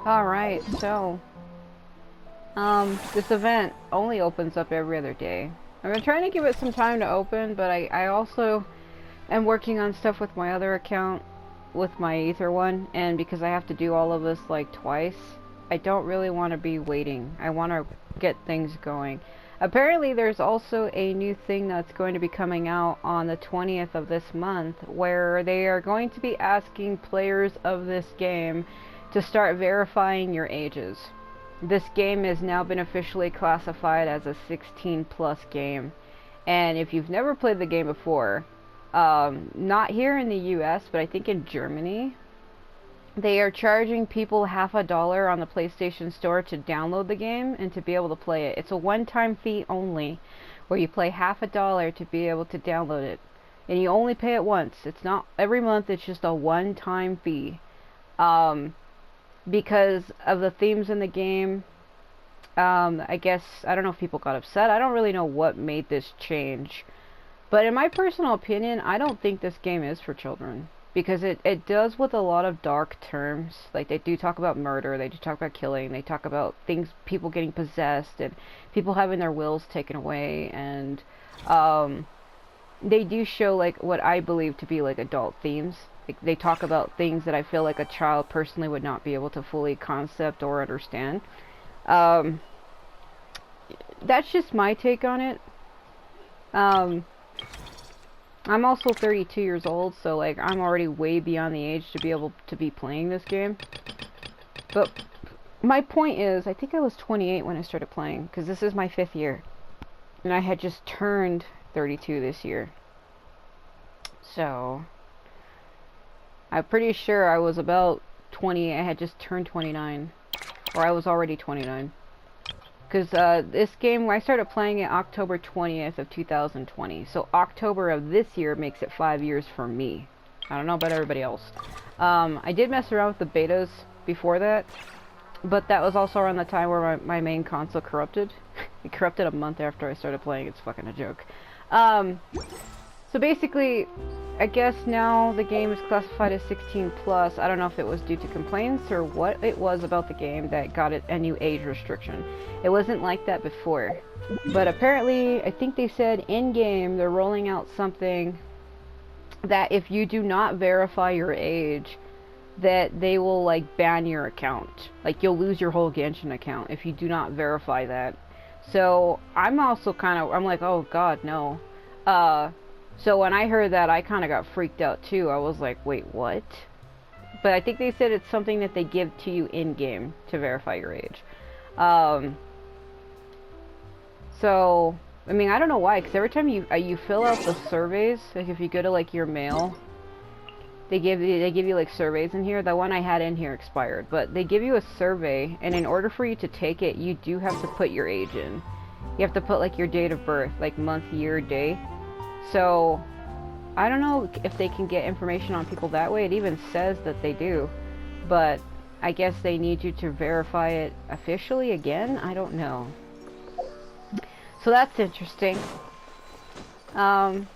Alright, so, this event only opens up every other day. I've been trying to give it some time to open, but I also am working on stuff with my other account, with my Ether one, and because I have to do all of this, like, twice, I don't really want to be waiting. I want to get things going. Apparently, there's also a new thing that's going to be coming out on the 20th of this month, where they are going to be asking players of this game to start verifying your ages. This game has now been officially classified as a 16 plus game, and if you've never played the game before, not here in the US, but I think in Germany, they are charging people $50 on the PlayStation Store to download the game and to be able to play it. It's a one-time fee only, where you pay $50 to be able to download it, and you only pay it once. It's not every month, it's just a one-time fee. Because of the themes in the game, I guess, I don't know if people got upset. I don't really know what made this change. But in my personal opinion, I don't think this game is for children. Because it does with a lot of dark terms. Like, they do talk about murder, they do talk about killing, they talk about things, people getting possessed, and people having their wills taken away, and, they do show, like, what I believe to be, like, adult themes. They talk about things that I feel like a child personally would not be able to fully concept or understand. That's just my take on it. I'm also 32 years old, so like I'm already way beyond the age to be able to be playing this game. But my point is, I think I was 28 when I started playing, because this is my 5th year. And I had just turned 32 this year. So I'm pretty sure I was about 20, I had just turned 29. Or I was already 29. Because this game, I started playing it October 20th of 2020. So October of this year makes it 5 years for me. I don't know about everybody else. I did mess around with the betas before that. But that was also around the time where my main console corrupted. It corrupted a month after I started playing. It's fucking a joke. So basically, I guess now the game is classified as 16 plus. I don't know if it was due to complaints or what it was about the game that got it a new age restriction. It wasn't like that before. But apparently, I think they said in-game they're rolling out something that if you do not verify your age, that they will like ban your account. Like you'll lose your whole Genshin account if you do not verify that. So I'm also I'm like, oh god, no. So when I heard that, I kind of got freaked out too. I was like, wait, what? But I think they said it's something that they give to you in-game to verify your age. So, I mean, I don't know why, because every time you fill out the surveys, like if you go to like your mail, they give you like surveys in here. The one I had in here expired, but they give you a survey, and in order for you to take it, you do have to put your age in. You have to put like your date of birth, like month, year, day. So, I don't know if they can get information on people that way. It even says that they do. But, I guess they need you to verify it officially again? I don't know. So that's interesting. But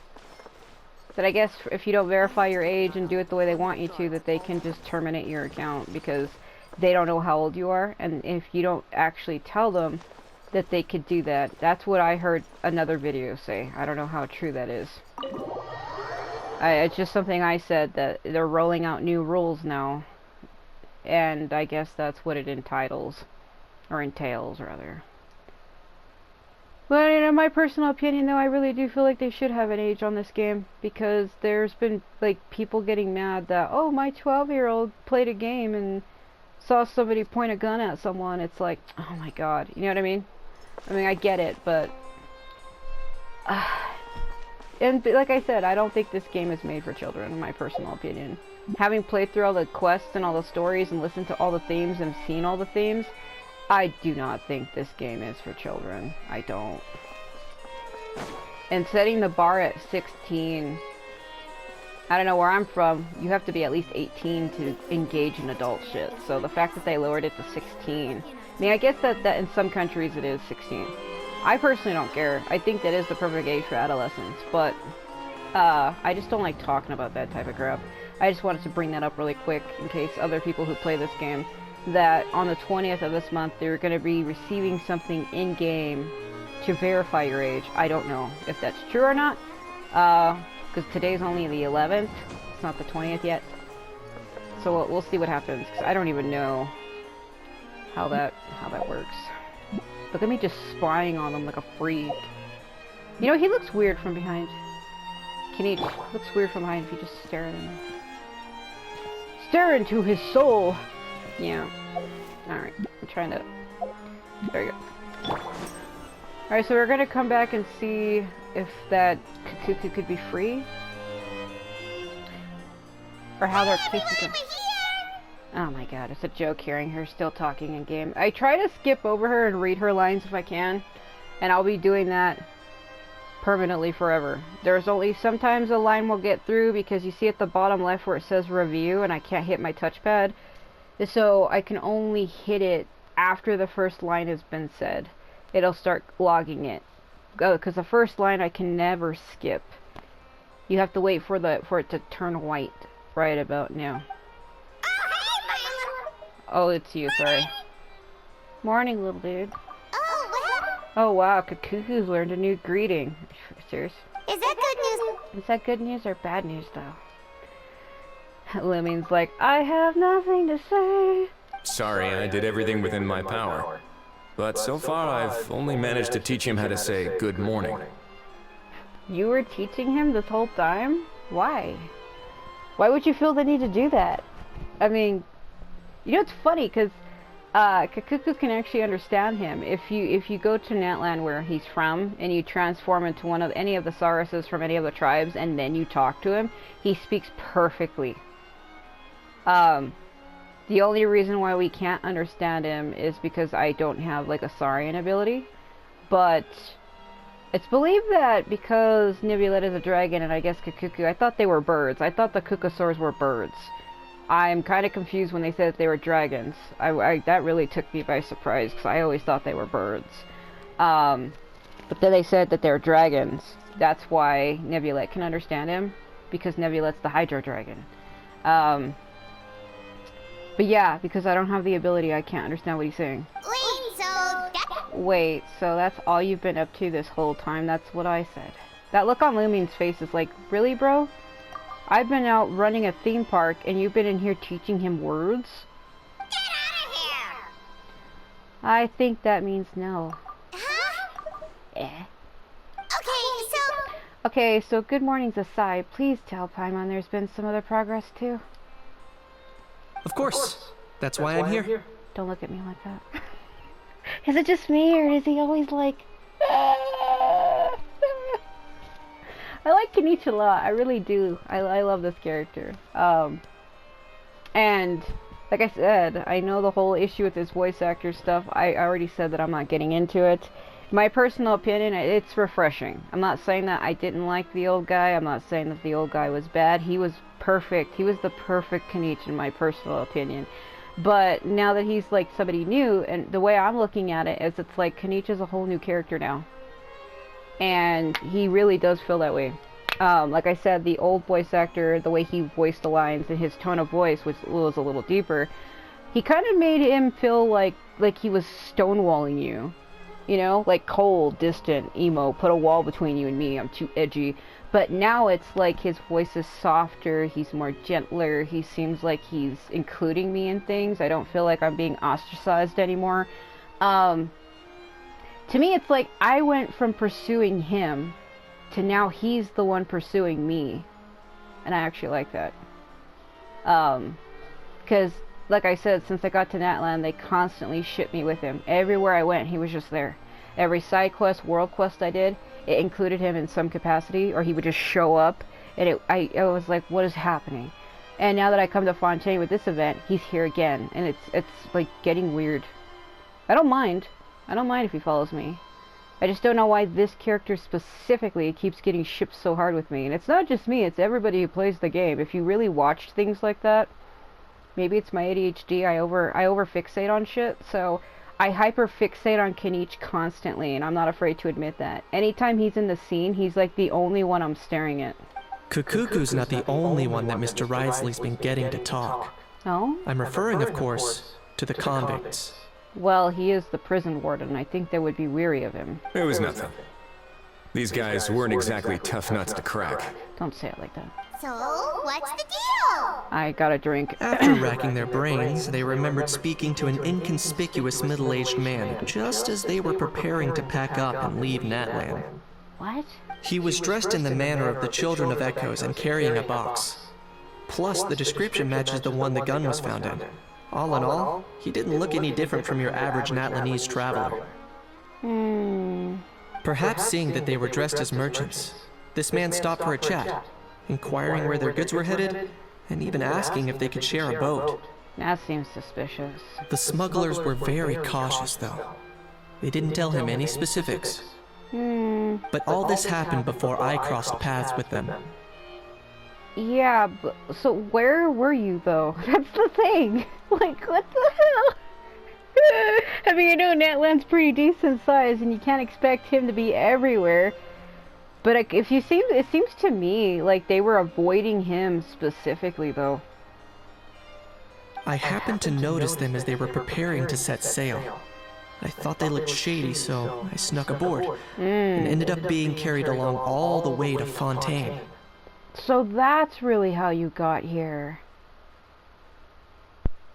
I guess if you don't verify your age and do it the way they want you to, that they can just terminate your account because they don't know how old you are. And if you don't actually tell them that they could do that. That's what I heard another video say. I don't know how true that is. It's just something I said, that they're rolling out new rules now. And I guess that's what it entitles. Or entails, rather. But in my personal opinion, though, I really do feel like they should have an age on this game. Because there's been, like, people getting mad that, oh, my 12-year-old played a game and saw somebody point a gun at someone. It's like, oh my god. You know what I mean? I mean, I get it, but... and like I said, I don't think this game is made for children, in my personal opinion. Having played through all the quests and all the stories and listened to all the themes and seen all the themes, I do not think this game is for children. I don't. And setting the bar at 16... I don't know where I'm from, you have to be at least 18 to engage in adult shit. So the fact that they lowered it to 16... I mean, I guess that in some countries it is 16. I personally don't care. I think that is the perfect age for adolescence, but I just don't like talking about that type of crap. I just wanted to bring that up really quick in case other people who play this game that on the 20th of this month they're going to be receiving something in-game to verify your age. I don't know if that's true or not, because today's only the 11th. It's not the 20th yet. So we'll see what happens, because I don't even know how that works. Look at me just spying on them like a freak. You know, he looks weird from behind. Kinich looks weird from behind if you just stare at him. Stare into his soul! Yeah. Alright, I'm trying to... There we go. Alright, so we're gonna come back and see if that Cuckoo could be free. Or how their cases are... Oh my god, it's a joke hearing her still talking in game. I try to skip over her and read her lines if I can, and I'll be doing that permanently forever. There's only sometimes a line will get through because you see at the bottom left where it says review and I can't hit my touchpad, so I can only hit it after the first line has been said. It'll start logging it. Because the first line I can never skip. You have to wait for it to turn white right about now. Oh, it's you, sorry. Morning, little dude. Oh, what happened? Oh wow, Cuckoo's learned a new greeting. Serious? Is that good news? Is that good news or bad news, though? Lemming's like, I have nothing to say. Sorry, I did everything within my power. But so far, I've only managed to teach him how to say good morning. You were teaching him this whole time? Why? Why would you feel the need to do that? I mean, you know, it's funny, because Cuckoo can actually understand him. If you go to Natland where he's from, and you transform into any of the Sauruses from any of the tribes, and then you talk to him, he speaks perfectly. The only reason why we can't understand him is because I don't have, like, a Saurian ability. But it's believed that because Nebulette is a dragon, and I guess Cuckoo, I thought they were birds. I thought the Cuckosaurs were birds. I'm kind of confused when they said that they were dragons. That really took me by surprise, because I always thought they were birds. But then they said that they're dragons. That's why Nebulette can understand him, because Nebulette's the Hydro Dragon. But yeah, because I don't have the ability, I can't understand what he's saying. Wait, so that's all you've been up to this whole time? That's what I said. That look on Luming's face is like, really, bro? I've been out running a theme park, and you've been in here teaching him words? Get out of here! I think that means no. Huh? Eh. Okay, Okay, so good morning's aside, please tell Paimon there's been some other progress, too. Of course. That's why I'm here. Don't look at me like that. Is it just me, or is he always like... I like Kinich a lot. I really do. I love this character. And like I said, I know the whole issue with this voice actor stuff. I already said that I'm not getting into it. My personal opinion, it's refreshing. I'm not saying that I didn't like the old guy. I'm not saying that the old guy was bad. He was perfect. He was the perfect Kinich in my personal opinion. But now that he's like somebody new, and the way I'm looking at it is it's like Kinich is a whole new character now. And he really does feel that way. Like I said, the old voice actor, the way he voiced the lines and his tone of voice, which was a little deeper, he kind of made him feel like he was stonewalling you. You know, like cold, distant, emo, put a wall between you and me, I'm too edgy. But now it's like his voice is softer, he's more gentler, he seems like he's including me in things. I don't feel like I'm being ostracized anymore. To me, it's like I went from pursuing him to now he's the one pursuing me. And I actually like that. Because, like I said, since I got to Natland, they constantly shipped me with him. Everywhere I went, he was just there. Every side quest, world quest I did, it included him in some capacity, or he would just show up, and I was like, what is happening? And now that I come to Fontaine with this event, he's here again, and it's like getting weird. I don't mind if he follows me. I just don't know why this character specifically keeps getting shipped so hard with me. And it's not just me, it's everybody who plays the game. If you really watch things like that, maybe it's my ADHD, I over-fixate on shit, so I hyper-fixate on Kinich constantly, and I'm not afraid to admit that. Anytime he's in the scene, he's like the only one I'm staring at. Kukuku's not the only one that Mr. Risley's been getting to talk. Oh? I'm referring, of course, to the convicts. Well, he is the prison warden. I think they would be weary of him. It was nothing. These guys weren't exactly tough nuts to crack. Don't say it like that. So, what's the deal? I got a drink. After racking their brains, they remembered speaking to an inconspicuous middle-aged man just as they were preparing to pack up and leave Natlan. What? He was dressed in the manner of the Children of Echoes and carrying a box. Plus, the description matches the one the gun was found in. All in all, he didn't look any different from your average Natlanese traveler. Perhaps seeing that they were dressed as merchants, this man stopped for a chat, inquiring where their goods were headed, and even asking if they could share a boat. That seems suspicious. The smugglers were very cautious, though. They didn't tell him any specifics. But all this happened before I crossed paths with them. Yeah, but so where were you though? That's the thing. Like, what the hell? I mean, you know, Natlan's pretty decent size, and you can't expect him to be everywhere. But if you seem, it seems to me like they were avoiding him specifically, though. I happened to notice them as they were preparing to set sail. I thought they looked shady, so I snuck aboard, and ended up being carried along all the way to Fontaine. So that's really how you got here.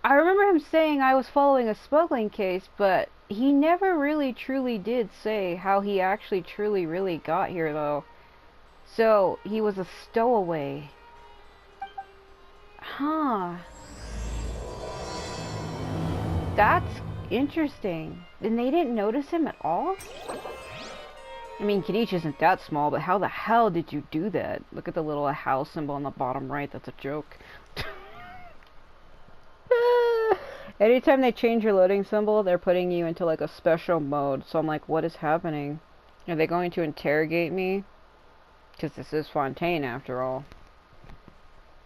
I remember him saying I was following a smuggling case, but he never really truly did say how he actually truly really got here, though. So he was a stowaway. Huh. That's interesting. And they didn't notice him at all? I mean, Kaniche isn't that small, but how the hell did you do that? Look at the little house symbol on the bottom right. That's a joke. Anytime they change your loading symbol, they're putting you into like a special mode. So I'm like, what is happening? Are they going to interrogate me? Because this is Fontaine after all.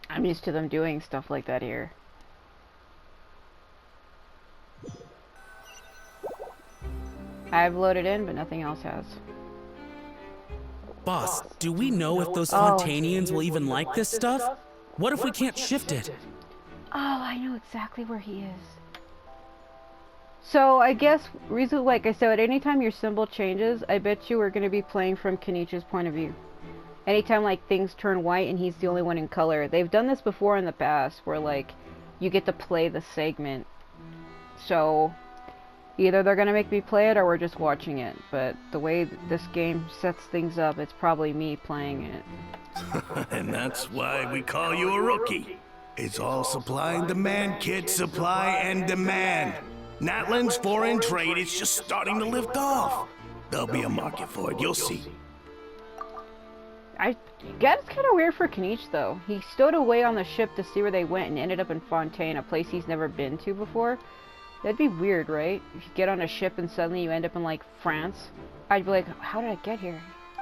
I'm used to them doing stuff like that here. I've loaded in, but nothing else has. Boss, do we know if those Fontanians will even like this stuff? What if we can't shift it? Oh, I know exactly where he is. So, I guess, reason, like I said, anytime your symbol changes, I bet you we're going to be playing from Kaniche's point of view. Anytime, like, things turn white and he's the only one in color. They've done this before in the past, where, like, you get to play the segment. So, either they're going to make me play it or we're just watching it. But the way this game sets things up, it's probably me playing it. And that's why we call you a rookie. It's all supply and demand, kid. Supply and demand. Natlan's foreign trade is just starting to lift off. There'll be a market for it, you'll see. That's kind of weird for Kaniche, though. He stowed away on the ship to see where they went and ended up in Fontaine, a place he's never been to before. That'd be weird, right? If you get on a ship and suddenly you end up in, like, France. I'd be like, how did I get here?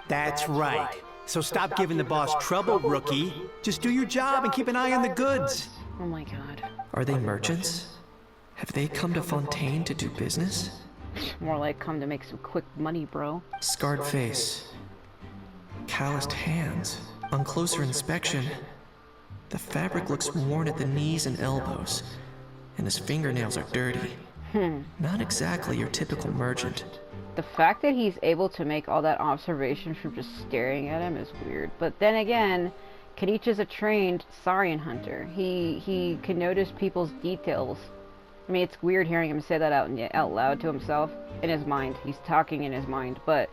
That's right. So stop giving the boss trouble, rookie. Just do your job and keep an eye on the goods. Oh my god. Are they merchants? Have they come to Fontaine to do business? More like come to make some quick money, bro. Scarred face. Calloused hands. On closer inspection, the fabric looks worn at the knees and elbows, and his fingernails are dirty. Not exactly your typical merchant. The fact that he's able to make all that observation from just staring at him is weird. But then again, Kaniche is a trained Saurian hunter. He can notice people's details. I mean, it's weird hearing him say that out loud to himself in his mind. He's talking in his mind, but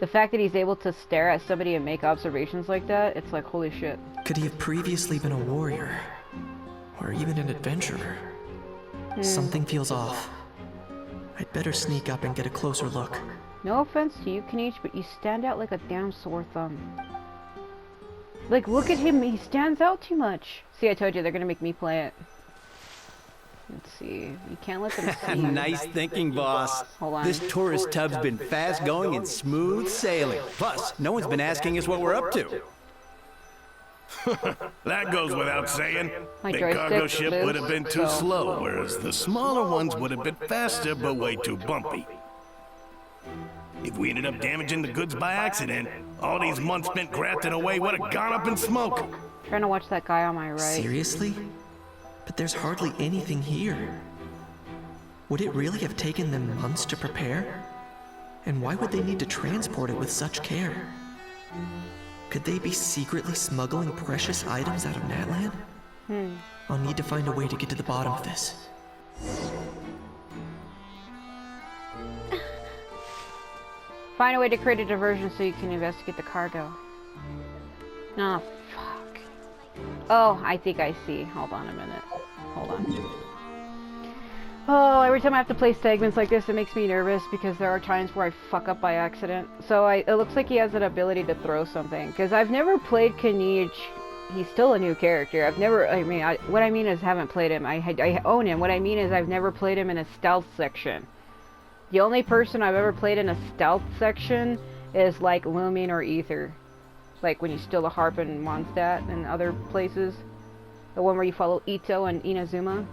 the fact that he's able to stare at somebody and make observations like that, it's like, holy shit. Could he have previously been a warrior? Or even an adventurer? Something feels off. I'd better sneak up and get a closer look. No offense to you, Kaniche, but you stand out like a damn sore thumb. Like, look at him, he stands out too much. See, I told you, they're gonna make me play it. Let's see, you can't let them see. Nice thinking, boss. Hold on. This tourist tub's been fast going and smooth sailing. Plus, no one's been asking us what we're up to. That goes without saying. My Big joystick cargo ship moves, would have been too so- slow, whereas the smaller ones would have been faster but way too bumpy. If we ended up damaging the goods by accident, all these months spent grafting away would have gone up in smoke. Trying to watch that guy on my right. Seriously? But there's hardly anything here. Would it really have taken them months to prepare? And why would they need to transport it with such care? Could they be secretly smuggling precious items out of Natlan? I'll need to find a way to get to the bottom of this. Find a way to create a diversion so you can investigate the cargo. Oh, fuck. Oh, I think I see. Hold on a minute. Hold on. Oh, every time I have to play segments like this, it makes me nervous because there are times where I fuck up by accident. So it looks like he has an ability to throw something. Because I've never played Kanich. He's still a new character. What I mean is haven't played him. I own him. What I mean is I've never played him in a stealth section. The only person I've ever played in a stealth section is like Lumin or Ether. Like when you steal the harp in Mondstadt and other places. The one where you follow Ito and Inazuma.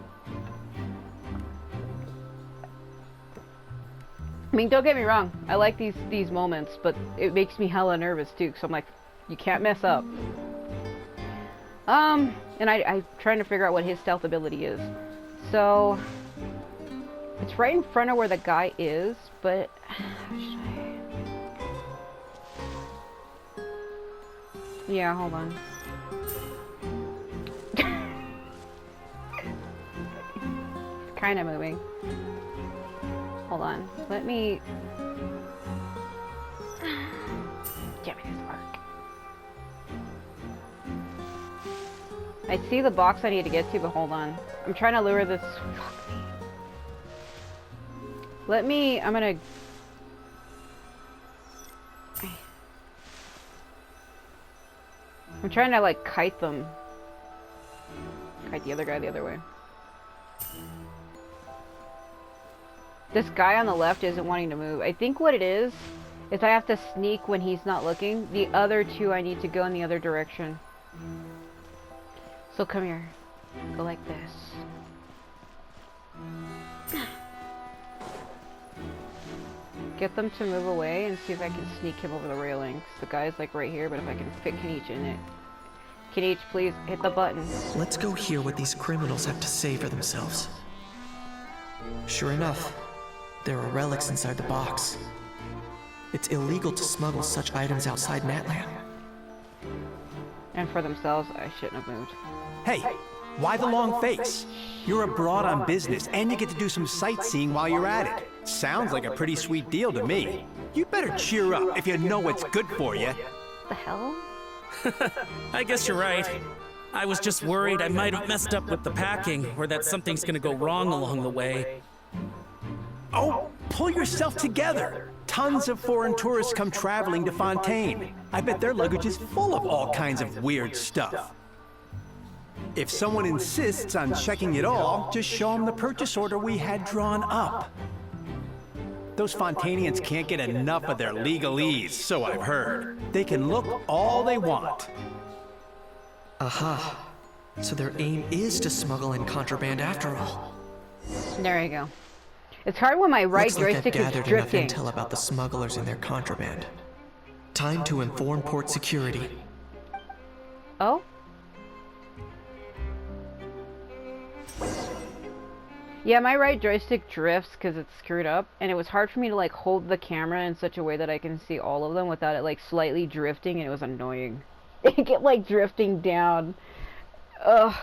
I mean, don't get me wrong. I like these moments, but it makes me hella nervous too. So I'm like, you can't mess up. And I'm trying to figure out what his stealth ability is. So it's right in front of where the guy is, but how should I? Yeah, hold on. It's kind of moving. Hold on. Let me. Give me this arc. I see the box I need to get to, but hold on. I'm trying to lure this. Fuck me. Let me. I'm gonna. I'm trying to like kite them. Kite the other guy the other way. This guy on the left isn't wanting to move. I think what it is I have to sneak when he's not looking. The other two I need to go in the other direction. So come here. Go like this. Get them to move away and see if I can sneak him over the railing. The guy's like right here, but if I can fit Kanich in it. Kanich, please hit the button. Let's go hear what these criminals have to say for themselves. Sure enough, there are relics inside the box. It's illegal to smuggle such items outside Natlan. And for themselves, I shouldn't have moved. Hey, why the long face? You're abroad on business, and you get to do some sightseeing while you're at it. Sounds like a pretty sweet deal to me. You better cheer up if you know what's good for you. The hell? I guess you're right. I was just worried I might have messed up with the packing, or that something's gonna go wrong along the way. Oh, pull yourself together. Tons of foreign tourists come traveling to Fontaine. I bet their luggage is full of all kinds of weird stuff. If someone insists on checking it all, just show them the purchase order we had drawn up. Those Fontainians can't get enough of their legalese, so I've heard. They can look all they want. Aha. So their aim is to smuggle in contraband after all. There you go. It's hard when my right Looks like I've joystick is gathered enough drifting. intel about the smugglers and their contraband. Time to inform port security. Oh? Yeah, my right joystick drifts because it's screwed up, and it was hard for me to like hold the camera in such a way that I can see all of them without it like slightly drifting, and it was annoying. It kept like drifting down. Ugh.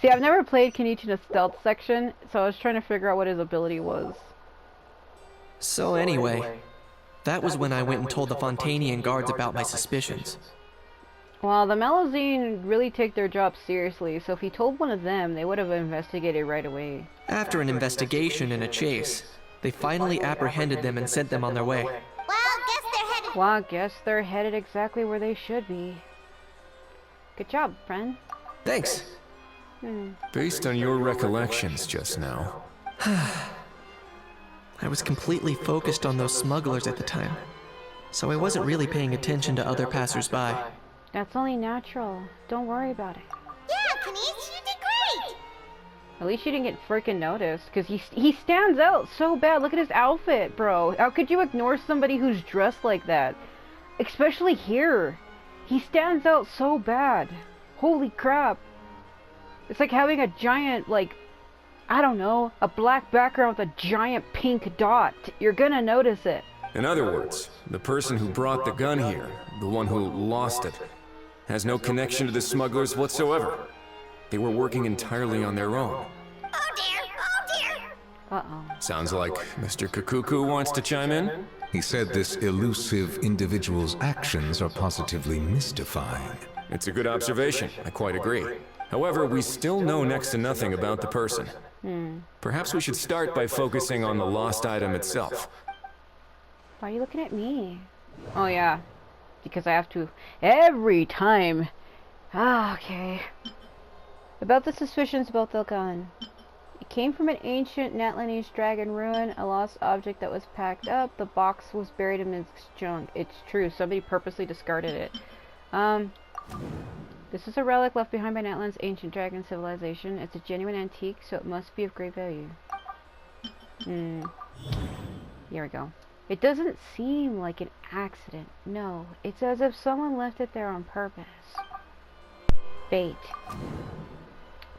See, I've never played Kanich in a stealth section, so I was trying to figure out what his ability was. So anyway, that was when I went and told the Fontainian guards about my suspicions. Well, the Melazine really take their job seriously, so if he told one of them, they would have investigated right away. After an investigation and a chase, they finally apprehended them and sent them on their way. Well, guess they're headed exactly where they should be. Good job, friend. Thanks. Based on your recollections just now. I was completely focused on those smugglers at the time, so I wasn't really paying attention to other passersby. That's only natural. Don't worry about it. yeah, Kanich, you did great. At least you didn't get freaking noticed, because he stands out so bad. Look at his outfit, bro. How could you ignore somebody who's dressed like that? Especially here. He stands out so bad. Holy crap. It's like having a giant, like, I don't know, a black background with a giant pink dot. You're gonna notice it. In other words, the person who brought the gun here, the one who lost it, has no connection to the smugglers whatsoever. They were working entirely on their own. Oh dear, oh dear. Uh-oh. Sounds like Mr. Kakuku wants to chime in? He said this elusive individual's actions are positively mystifying. It's a good observation, I quite agree. However, we still know next to nothing about the person. Perhaps we should start by focusing on the lost item itself. Why are you looking at me? Oh yeah, because I have to every time. Ah, okay. About the suspicions about the gun. It came from an ancient Natlanese dragon ruin, a lost object that was packed up. The box was buried amidst junk. It's true, somebody purposely discarded it. This is a relic left behind by Natlan's ancient dragon civilization. It's a genuine antique, so it must be of great value. Here we go. It doesn't seem like an accident. No, it's as if someone left it there on purpose. Bait.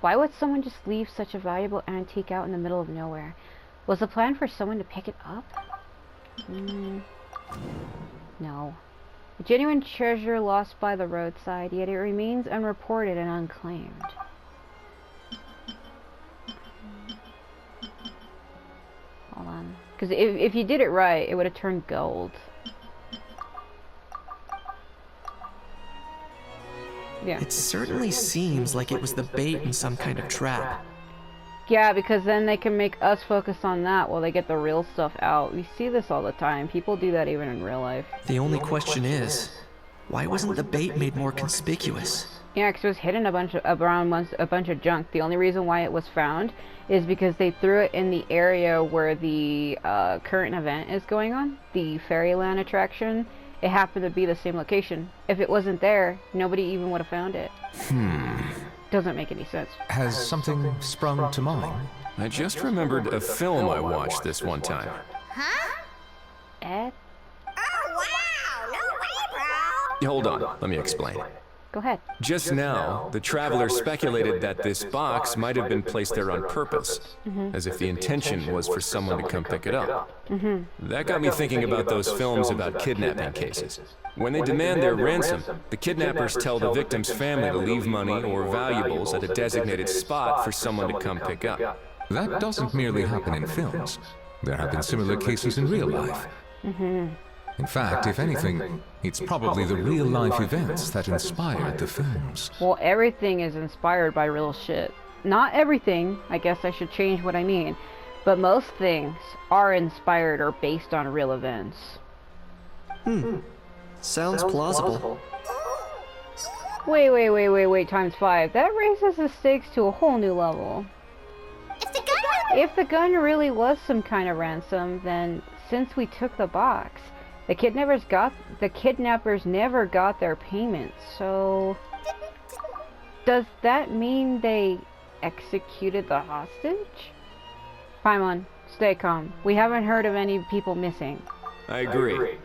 Why would someone just leave such a valuable antique out in the middle of nowhere? Was the plan for someone to pick it up? No. A genuine treasure lost by the roadside, yet it remains unreported and unclaimed. Hold on. Because if you did it right, it would have turned gold. Yeah. It certainly seems like it was the bait in some kind of trap. Yeah, because then they can make us focus on that while they get the real stuff out. We see this all the time. People do that even in real life. The only question is, why wasn't the bait made more conspicuous? Yeah, because it was hidden around a bunch of junk. The only reason why it was found is because they threw it in the area where the current event is going on, the Fairyland attraction. It happened to be the same location. If it wasn't there, nobody even would have found it. Doesn't make any sense. Has something sprung to mind? I just remembered a film I watched this one time. Huh? Ed? Oh wow, no way, bro. Hold on, let me explain. Go ahead. Just now, the traveler speculated that this box might have been placed there on purpose, as if the intention was for someone to come pick it up. That got me thinking about those films about kidnapping cases. When they demand their ransom, the kidnappers tell the victim's family to leave money or valuables at a designated spot for someone to come pick up. That doesn't merely happen in films. There have been similar cases in real life. In fact, if anything, it's probably the real-life events that inspired the films. Well, everything is inspired by real shit. Not everything, I guess I should change what I mean, but most things are inspired or based on real events. Sounds plausible. Wait, times 5. That raises the stakes to a whole new level. If the gun really was some kind of ransom, then since we took the box, the kidnappers never got their payment, so does that mean they executed the hostage? Paimon, stay calm. We haven't heard of any people missing. I agree.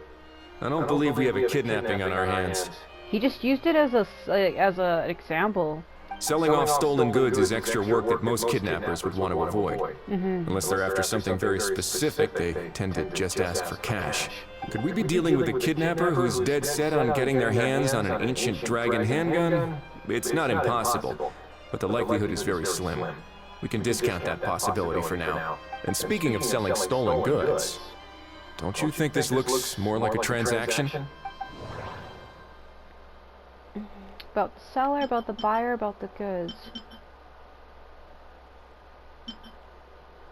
I don't believe we have a kidnapping on our hands. He just used it as a example. Selling off stolen goods is extra work that most kidnappers would want to avoid. Unless they're after something very specific, they tend to just ask for cash. Could we be dealing with a kidnapper who's dead set on getting their hands on an ancient dragon handgun? It's not impossible, but the likelihood is very slim. We can discount that possibility for now. And speaking of selling stolen goods, don't you think this looks more like a transaction? About the seller, about the buyer, about the goods.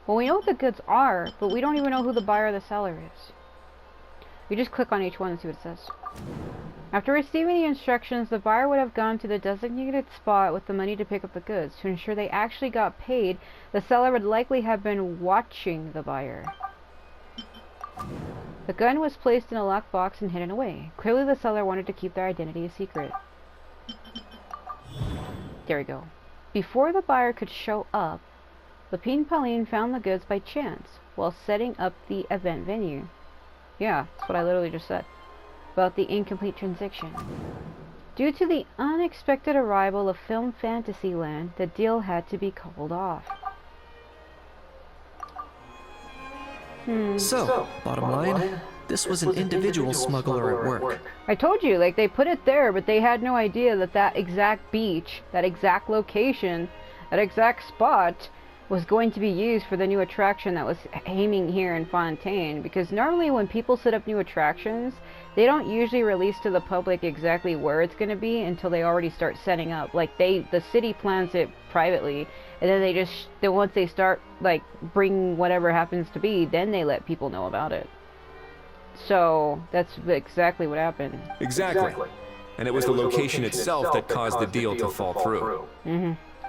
Well, we know what the goods are, but we don't even know who the buyer or the seller is. We just click on each one and see what it says. After receiving the instructions, the buyer would have gone to the designated spot with the money to pick up the goods. To ensure they actually got paid, the seller would likely have been watching the buyer. The gun was placed in a locked box and hidden away. Clearly the seller wanted to keep their identity a secret. There we go. Before the buyer could show up, Lapine Pauline found the goods by chance while setting up the event venue. Yeah, that's what I literally just said. About the incomplete transaction. Due to the unexpected arrival of Film Fantasyland, the deal had to be called off. So, bottom line, this was an individual smuggler at work. I told you, like, they put it there, but they had no idea that that exact beach, that exact location, that exact spot was going to be used for the new attraction that was aiming here in Fontaine. Because normally when people set up new attractions, they don't usually release to the public exactly where it's going to be until they already start setting up. Like, the city plans it privately, and then then once they start, like, bringing whatever happens to be, then they let people know about it. So that's exactly what happened. Exactly. And it was the location itself that caused the deal to fall through.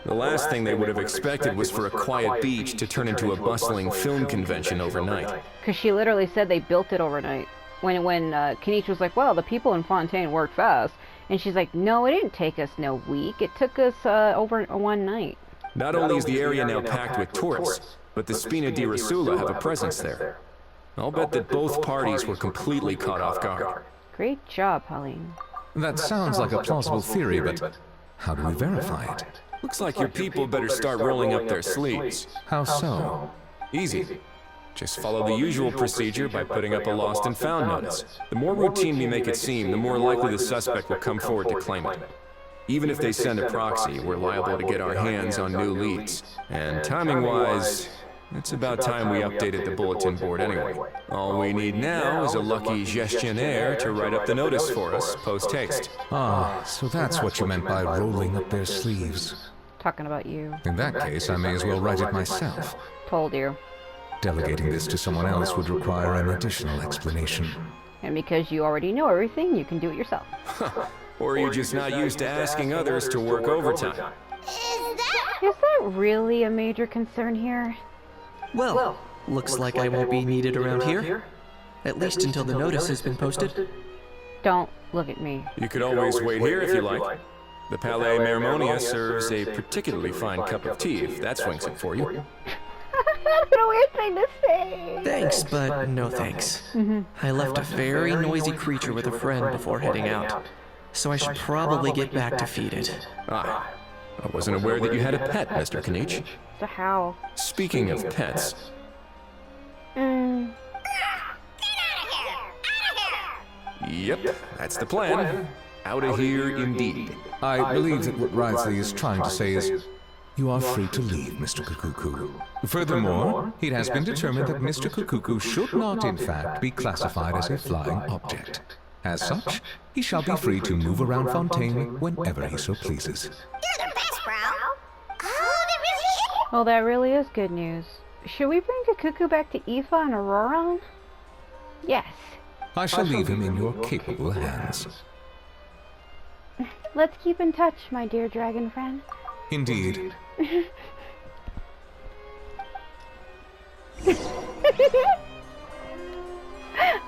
The last thing they would have expected was for a quiet beach to turn into a bustling film convention overnight. Because she literally said they built it overnight. When Kanish was like, well, the people in Fontaine work fast. And she's like, no, it didn't take us no week. It took us over one night. Not only is the area now packed with tourists, but the Spina di Rosula have a presence there. I'll bet that both parties were completely caught off guard. Great job, Pauline. That sounds like a plausible theory, but how do we verify it? Looks like your people better start rolling up their sleeves. How so? Easy. Just follow the usual procedure by putting up a lost and found notice. The more routine we make it seem, the more likely the suspect will come forward to claim it. Even if they send a proxy, we're liable to get our hands on new leads. And timing-wise, it's about time we updated the bulletin board anyway. All we need now is a lucky gestionnaire to write up the notice for us, post-haste. Ah, so that's what you meant by rolling up their sleeves. Talking about you. In that case, I may as well write it myself. Told you. Delegating this to someone else would require an additional explanation. And because you already know everything, you can do it yourself. Or you're just not used to asking others to work overtime. Is that really a major concern here? Well, looks like I won't be needed around here. At least until the notice has been posted. Don't look at me. You could always wait here if you like. The Palais Mermonia serves a particularly fine cup of tea, if that swings it for you. That's a weird thing to say. Thanks, but no thanks. I left a very noisy creature with a friend before heading out, so I should probably get back to feed it. Ah, I wasn't aware that you had a pet, Mr. Kanish. So how? Speaking of pets... Yep, that's the plan. Out of here, indeed. I believe that what Wriothesley is trying to say is, you are free to leave, Mr. Kukuku. Furthermore, it has been determined that Mr. Kukuku should not, in fact, be classified as a flying object. As such, he shall be free to move around Fontaine whenever he so pleases. You're the best, bro. Oh, that really is? Well, that really is good news. Should we bring Kukuku back to Aoife and Ororon? Yes. I shall leave him in your capable hands. Let's keep in touch, my dear dragon friend. Indeed.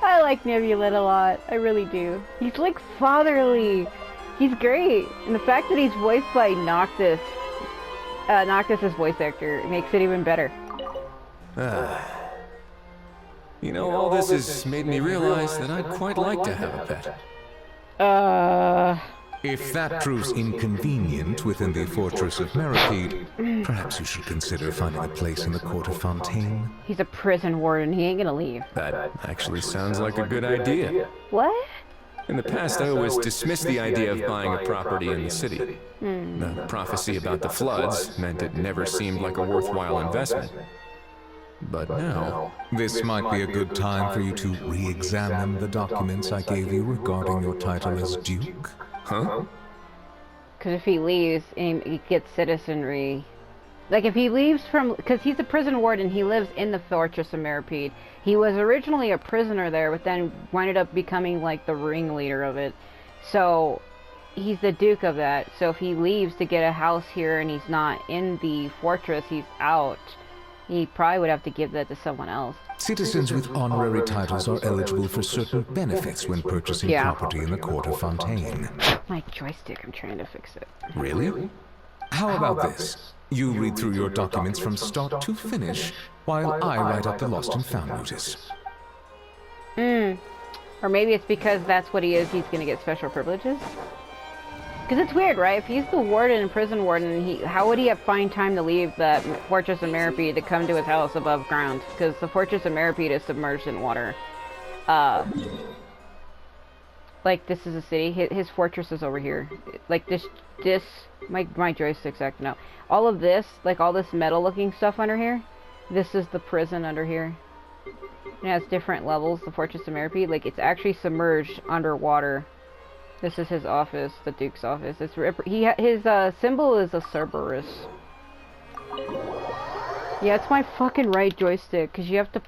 I like Nebulid a lot. I really do. He's like fatherly. He's great. And the fact that he's voiced by Noctis, Noctis' voice actor, makes it even better. You know, all this has made me realize that I'd quite like to have a pet. If that proves inconvenient within the fortress of Meripede, perhaps you should consider finding a place in the court of Fontaine. He's a prison warden. He ain't gonna leave. That actually sounds like a good idea. What? In the past, I always dismissed the idea of buying a property in the city. The prophecy about the floods meant it never seemed like a worthwhile investment. But now... This might be a good time for you to re-examine the documents I gave you regarding your title as Duke. Huh? Because if he leaves, he gets citizenry. Like, if he leaves from... Because he's a prison warden, he lives in the Fortress of Meripede. He was originally a prisoner there, but then ended up becoming, like, the ringleader of it. So, he's the Duke of that. So if he leaves to get a house here and he's not in the fortress, he's out, he probably would have to give that to someone else. Citizens with honorary titles are eligible for certain benefits when purchasing property in the court of Fontaine. My joystick, I'm trying to fix it. Really? How about this? You read through your documents from start to finish, while I write up the lost and found notice. Or maybe it's because that's what he is, he's gonna get special privileges? Because it's weird, right? If he's the warden, prison warden, how would he find time to leave the Fortress of Meropide to come to his house above ground? Because the Fortress of Meropide is submerged in water. Like, this is a city. His fortress is over here. Like, my joystick's acting out. All of this, like, all this metal-looking stuff under here, this is the prison under here. It has different levels, the Fortress of Meropide. Like, it's actually submerged underwater. This is his office, the Duke's office. His symbol is a Cerberus. Yeah, it's my fucking right joystick, because you have to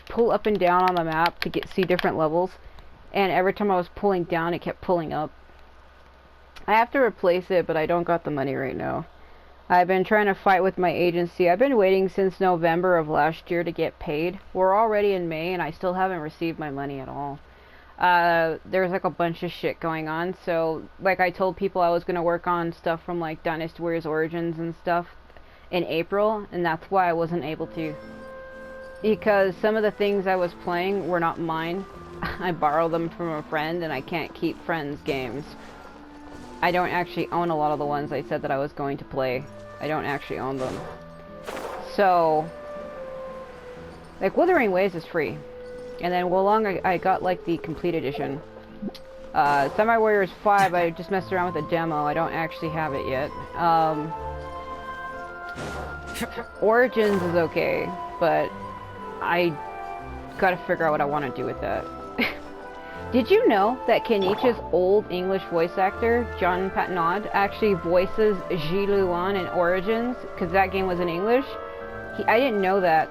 pull up and down on the map to see different levels. And every time I was pulling down, it kept pulling up. I have to replace it, but I don't got the money right now. I've been trying to fight with my agency. I've been waiting since November of last year to get paid. We're already in May, and I still haven't received my money at all. There's like a bunch of shit going on, so like I told people I was going to work on stuff from like Dynasty Warriors Origins and stuff in April, and that's why I wasn't able to. Because some of the things I was playing were not mine. I borrowed them from a friend, and I can't keep friends' games. I don't actually own a lot of the ones I said that I was going to play. I don't actually own them. So, like, Wuthering Waves is free. And then Wolong, I got, like, the complete edition. Samurai Warriors 5, I just messed around with a demo. I don't actually have it yet. Origins is okay, but I gotta figure out what I want to do with that. Did you know that Kenichi's old English voice actor, John Patnaud, actually voices Ji Luan in Origins? Because that game was in English? I didn't know that.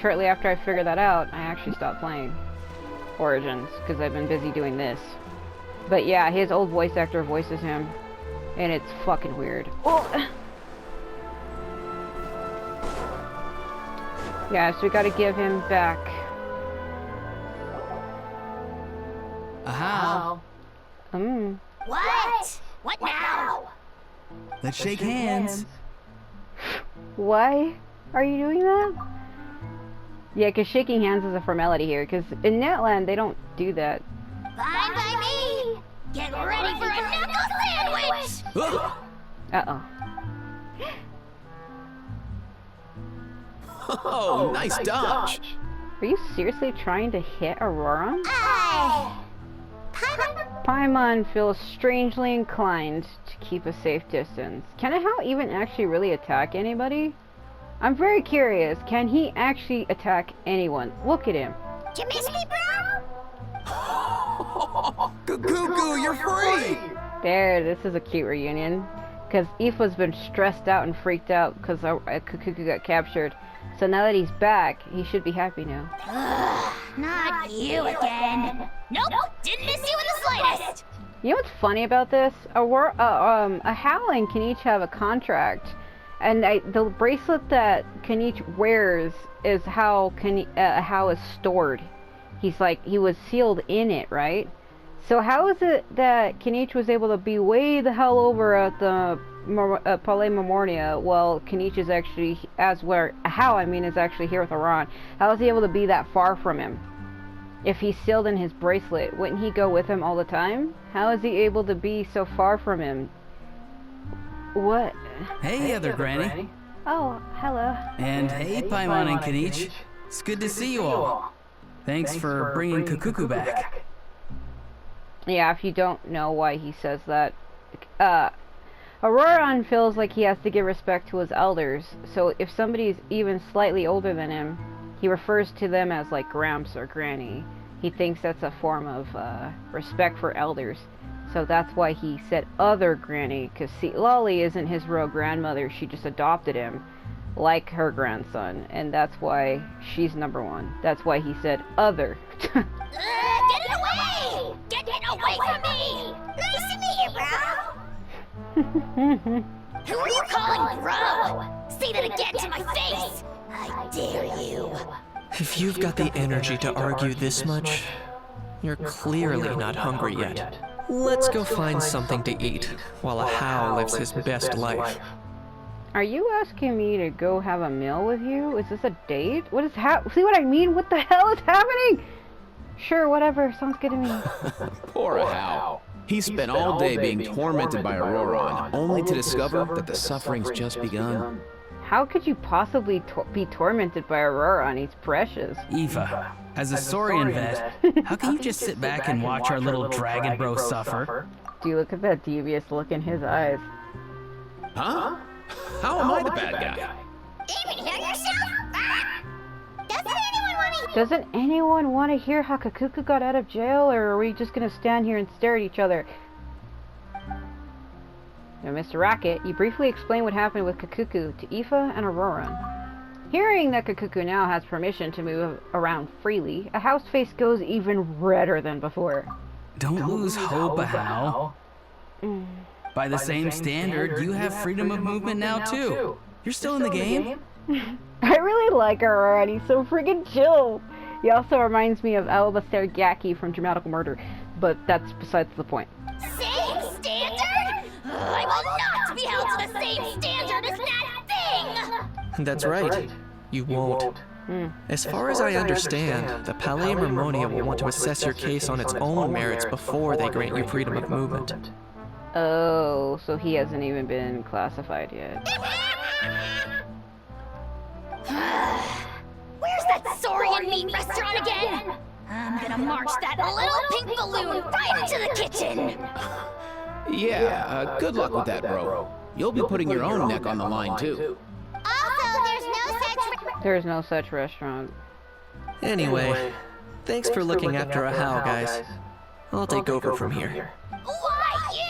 Shortly after I figured that out, I actually stopped playing Origins, because I've been busy doing this. But yeah, his old voice actor voices him, and it's fucking weird. Oh. Yeah, so we gotta give him back. How? What? What now? Let's shake hands. Why are you doing that? Yeah, because shaking hands is a formality here, because in Netland, they don't do that. Fine by me. Get ready for a knuckle sandwich. Uh-oh. Oh, nice dodge. Are you seriously trying to hit Ororon? Paimon? Paimon feels strangely inclined to keep a safe distance. Can a Hao even actually really attack anybody? I'm very curious. Can he actually attack anyone? Look at him. You miss me, bro? Cuckoo, you're free! There, this is a cute reunion. Because Aoife's been stressed out and freaked out because Cuckoo got captured. So now that he's back, he should be happy now. Not you again. Nope, didn't miss you in the slightest. You know what's funny about this? A Hao and Kenichi have a contract. And the bracelet that Kenichi wears is how Hao is stored. He was sealed in it, right? So how is it that Kenichi was able to be way the hell over at the Palais Memornia while Kenichi is actually, Hao is actually here with Ororon? How is he able to be that far from him? If he's sealed in his bracelet, wouldn't he go with him all the time? How is he able to be so far from him? What? Hey, other Granny. Oh, hello. And hey, Paimon and Kenichi. It's good to see you all. Thanks for bringing Cuckoo back. Yeah, if you don't know why he says that. Ororon feels like he has to give respect to his elders, so if somebody's even slightly older than him, he refers to them as like Gramps or Granny. He thinks that's a form of respect for elders. So that's why he said other Granny, because see, Lolly isn't his real grandmother, she just adopted him, like her grandson, and that's why she's number one. That's why he said other. Get it away! Get it away from me! Nice to meet you, bro! Who are you calling bro? Say that again to my face! I dare you! If you've got the energy to argue this much, you're clearly not hungry yet. Let's go find something to eat while a Hao lives his best life. Are you asking me to go have a meal with you? Is this a date? What is see what I mean? What the hell is happening? Sure, whatever. Sounds good to me. Poor Hao. He spent all day being tormented by Ororon, only to discover that the suffering's just begun. How could you possibly be tormented by Ororon? He's precious. Eva, as a Saurian vet, how can you just sit back and watch our little dragon bro suffer? Do you look at that devious look in his eyes? Huh? How am I the bad guy? Even hear yourself? Doesn't anyone want to hear how Kakuku got out of jail, or are we just gonna stand here and stare at each other? Now, Mr. Racket, you briefly explain what happened with Kakuku to Aoife and Ororon. Hearing that Kakuku now has permission to move around freely, a house face goes even redder than before. Don't lose hope, Ahau. By the same standard, you have freedom of movement now too. You're still in the game? I really like Ororon, he's so freaking chill. He also reminds me of Alba Sergaki from Dramatical Murder, but that's besides the point. Same standard? I will not be held to the same standard as that thing! That's right. You won't. As far as I understand, the Palais Mermonia will want to assess your case on its own merits before they grant you freedom of movement. Oh, so he hasn't even been classified yet. Where's that Saurian meat restaurant again? I'm gonna march that little pink balloon right into the kitchen! Yeah, good luck with that, bro. You'll be putting your own neck on the line, too. Also, There's no such restaurant. Anyway, thanks for looking after Ahau, guys. I'll take over from here. Why you?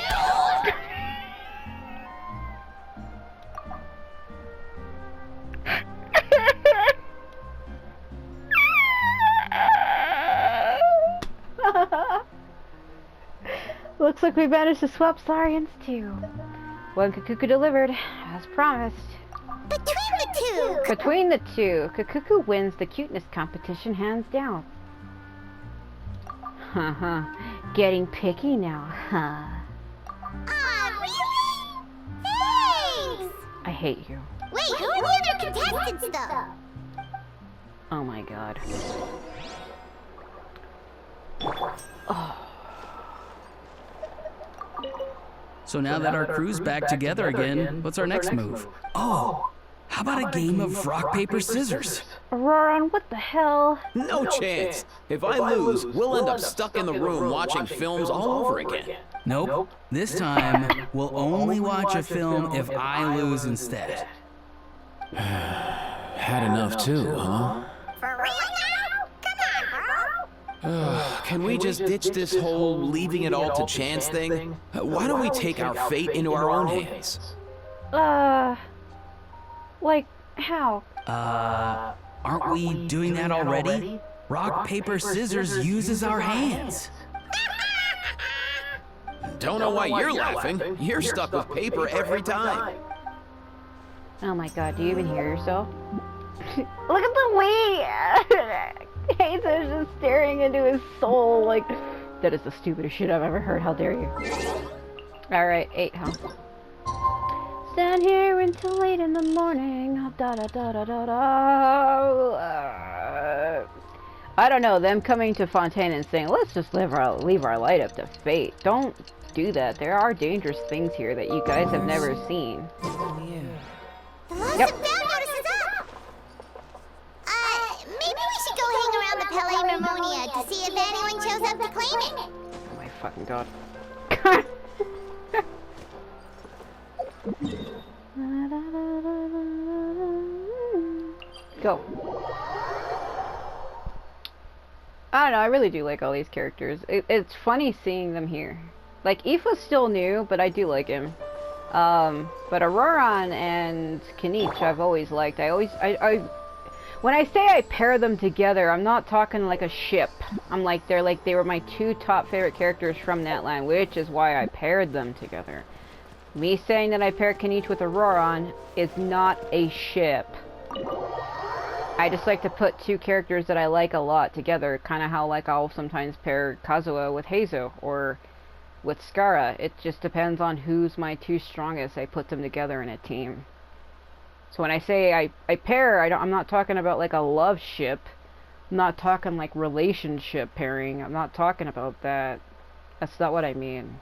Looks like we managed to swap Saurians too. One Kakuku delivered, as promised. Between the two, Kakuku wins the cuteness competition hands down. Haha, getting picky now, huh? Really? Thanks! I hate you. Wait, who are the other contestants, though? Oh my god. So now that our crew's back together again, what's our next move? Oh, how about a game of rock, paper, scissors? Ororon, what the hell? No chance. If I lose, we'll end up stuck in the room watching films all over again. Nope. This time, we'll only watch a film if I lose instead. Had enough too, huh? For real now? Come on, bro! Can we just ditch this whole leaving it all to chance thing? Why don't we take our fate into our own hands? Like, how? Aren't we doing that already? Rock, paper, scissors uses our hands. Don't know why you're laughing. You're stuck with paper every time. Oh my god, do you even hear yourself? Look at the way! Hazel's just staring into his soul like, that is the stupidest shit I've ever heard, how dare you. Alright, 8, huh? Stand here until late in the morning. Da da da da da da. I don't know, them coming to Fontaine and saying, let's just leave our light up to fate. Don't do that. There are dangerous things here that you guys have never seen. The lost and found notice is up! Maybe we should go hang around the Palais Mermonia to see if anyone shows up to claim it. Oh my fucking god. Go. I don't know, I really do like all these characters. It's funny seeing them here. Like, Aoife's still new, but I do like him. But Ororon and Kinich I've always liked. When I say I pair them together, I'm not talking like a ship. I'm like, they were my 2 top favorite characters from that line, which is why I paired them together. Me saying that I pair Kinich with Ororon is not a ship. I just like to put 2 characters that I like a lot together, kind of how like I'll sometimes pair Kazuha with Heizo, or with Skara. It just depends on who's my 2 strongest. I put them together in a team. So when I say I pair, I'm not talking about like a love ship. I'm not talking like relationship pairing. I'm not talking about that. That's not what I mean.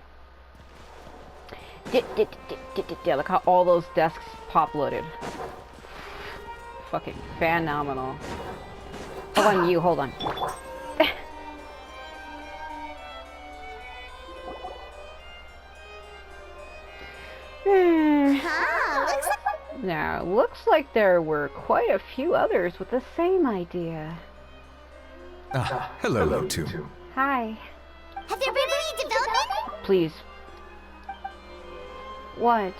Look how all those desks pop loaded. Fucking phenomenal. Hold on, you, hold on. Now, looks like there were quite a few others with the same idea. Hello, you two. Hi. Have there been any development? Please. What?